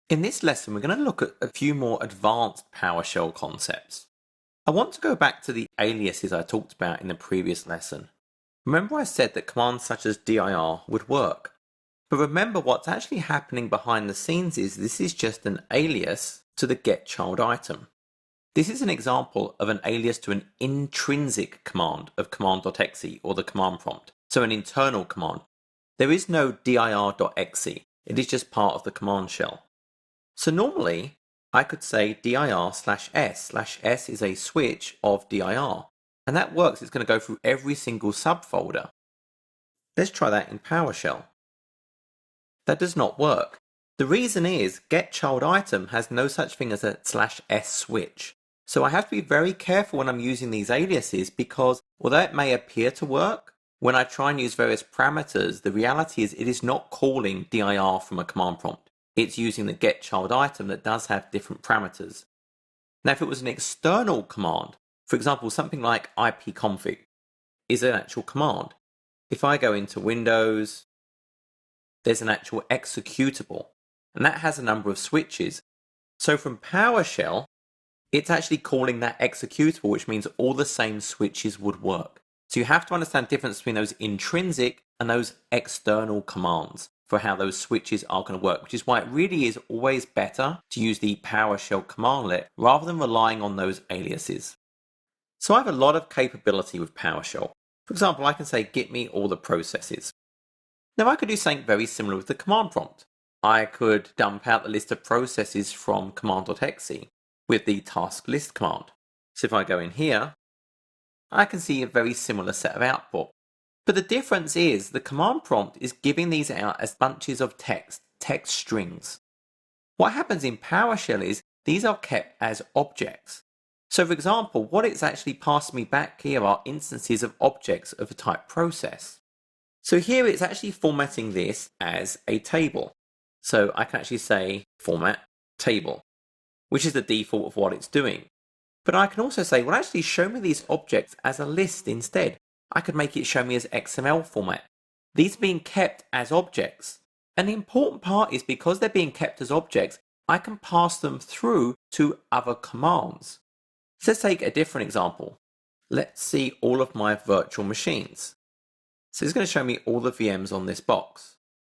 In this lesson, we're going to look at a few more advanced PowerShell concepts. I want to go back to the aliases I talked about in the previous lesson. Remember I said that commands such as dir would work. But remember what's actually happening behind the scenes is this is just an alias to the getChildItem. This is an example of an alias to an intrinsic command of command.exe or the command prompt, so an internal command. There is no dir.exe, it is just part of the command shell. So normally, I could say dir/s. S is a switch of dir. And that works, it's going to go through every single subfolder. Let's try that in PowerShell. That does not work. The reason is getChildItem has no such thing as a /s switch. So I have to be very careful when I'm using these aliases because although it may appear to work, when I try and use various parameters, the reality is it is not calling dir from a command prompt. It's using the getChildItem that does have different parameters. Now, if it was an external command, for example, something like ipconfig is an actual command. If I go into Windows, there's an actual executable, and that has a number of switches. So from PowerShell, it's actually calling that executable, which means all the same switches would work. So you have to understand the difference between those intrinsic and those external commands for how those switches are going to work, which is why it really is always better to use the PowerShell commandlet rather than relying on those aliases. So I have a lot of capability with PowerShell. For example, I can say, get me all the processes. Now I could do something very similar with the command prompt. I could dump out the list of processes from command.exe with the task list command. So if I go in here, I can see a very similar set of output. But the difference is the command prompt is giving these out as bunches of text strings. What happens in PowerShell is these are kept as objects. So for example, what it's actually passing me back here are instances of objects of a type process. So here it's actually formatting this as a table. So I can actually say format table, which is the default of what it's doing. But I can also say, well, actually show me these objects as a list instead. I could make it show me as XML format. These are being kept as objects. And the important part is because they're being kept as objects, I can pass them through to other commands. So let's take a different example. Let's see all of my virtual machines. So it's going to show me all the VMs on this box.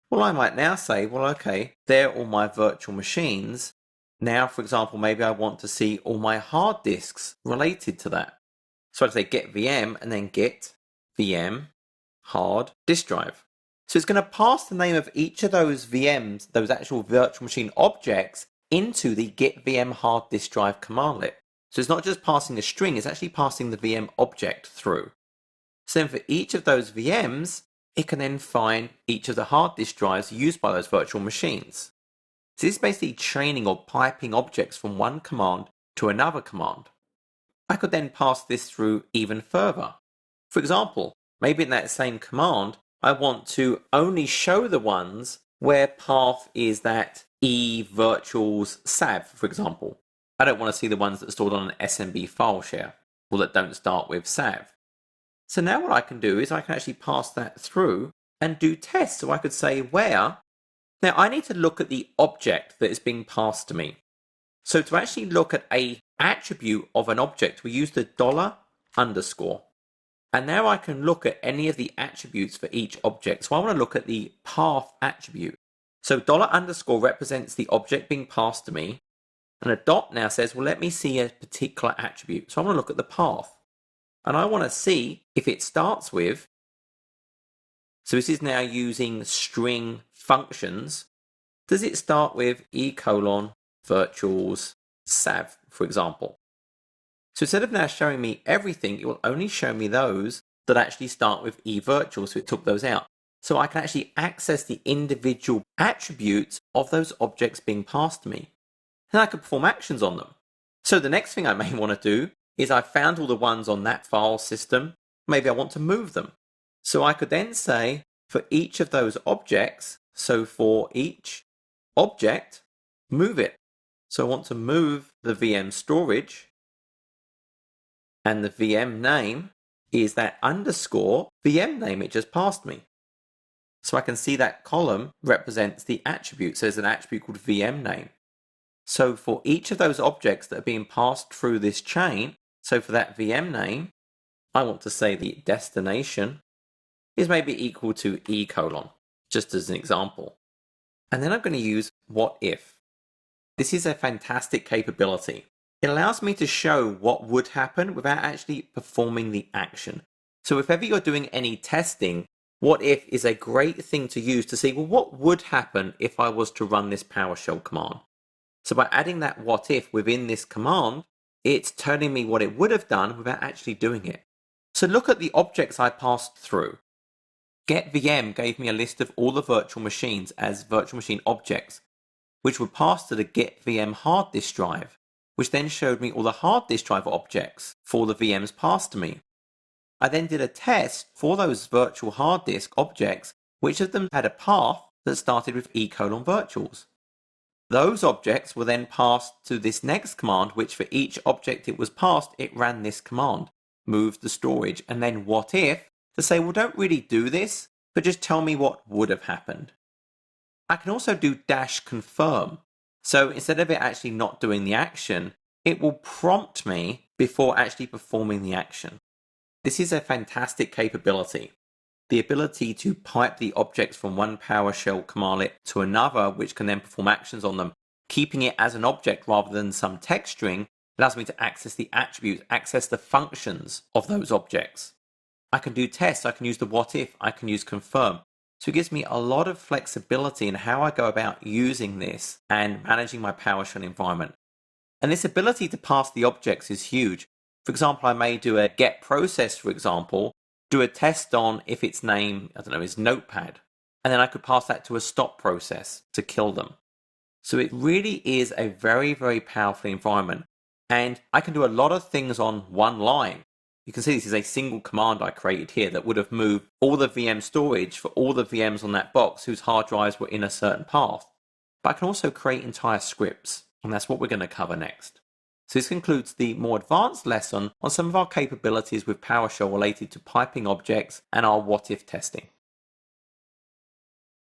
Well, I might now say, well, okay, they're all my virtual machines. Now, for example, maybe I want to see all my hard disks related to that. So I'd say get VM and then get VM hard disk drive. So it's going to pass the name of each of those VMs, those actual virtual machine objects, into the get VM hard disk drive commandlet. So it's not just passing a string, it's actually passing the VM object through. So then for each of those VMs, it can then find each of the hard disk drives used by those virtual machines. So this is basically training or piping objects from one command to another command. I could then pass this through even further. For example, maybe in that same command, I want to only show the ones where path is that e virtuals sav, for example. I don't want to see the ones that are stored on an SMB file share, or that don't start with sav. So now what I can do is I can actually pass that through and do tests. So I could say where. Now I need to look at the object that is being passed to me. So to actually look at an attribute of an object, we use the $_. And now I can look at any of the attributes for each object. So I want to look at the path attribute. So $_ represents the object being passed to me. And a dot now says, well, let me see a particular attribute. So I want to look at the path. And I want to see if it starts with, so this is now using string functions. Does it start with e : virtuals sav, for example? So instead of now showing me everything, it will only show me those that actually start with e virtual. So it took those out. So I can actually access the individual attributes of those objects being passed to me. And I can perform actions on them. So the next thing I may want to do is I found all the ones on that file system. Maybe I want to move them. So I could then say for each of those objects, so for each object, move it. So I want to move the VM storage, and the VM name is that underscore VM name it just passed me. So I can see that column represents the attribute. So there's an attribute called VM name. So for each of those objects that are being passed through this chain, so for that VM name, I want to say the destination is maybe equal to E colon, just as an example. And then I'm going to use what if. This is a fantastic capability. It allows me to show what would happen without actually performing the action. So if ever you're doing any testing, what if is a great thing to use to see, well, what would happen if I was to run this PowerShell command? So by adding that what if within this command, it's telling me what it would have done without actually doing it. So look at the objects I passed through. GetVM gave me a list of all the virtual machines as virtual machine objects, which were passed to the GetVM hard disk drive, which then showed me all the hard disk drive objects for the VMs passed to me. I then did a test for those virtual hard disk objects, which of them had a path that started with virtuals. Those objects were then passed to this next command, which for each object it was passed, it ran this command, moved the storage, and then what if, to say, well, don't really do this, but just tell me what would have happened. I can also do -confirm. So instead of it actually not doing the action, it will prompt me before actually performing the action. This is a fantastic capability. The ability to pipe the objects from one PowerShell commandlet to another, which can then perform actions on them, keeping it as an object rather than some text string, allows me to access the attributes, access the functions of those objects. I can do tests, I can use the what if, I can use confirm. So it gives me a lot of flexibility in how I go about using this and managing my PowerShell environment. And this ability to pass the objects is huge. For example, I may do a get process, for example, do a test on if its name, I don't know, is Notepad. And then I could pass that to a stop process to kill them. So it really is a very, very powerful environment. And I can do a lot of things on one line. You can see this is a single command I created here that would have moved all the VM storage for all the VMs on that box whose hard drives were in a certain path. But I can also create entire scripts, and that's what we're going to cover next. So this concludes the more advanced lesson on some of our capabilities with PowerShell related to piping objects and our what if testing.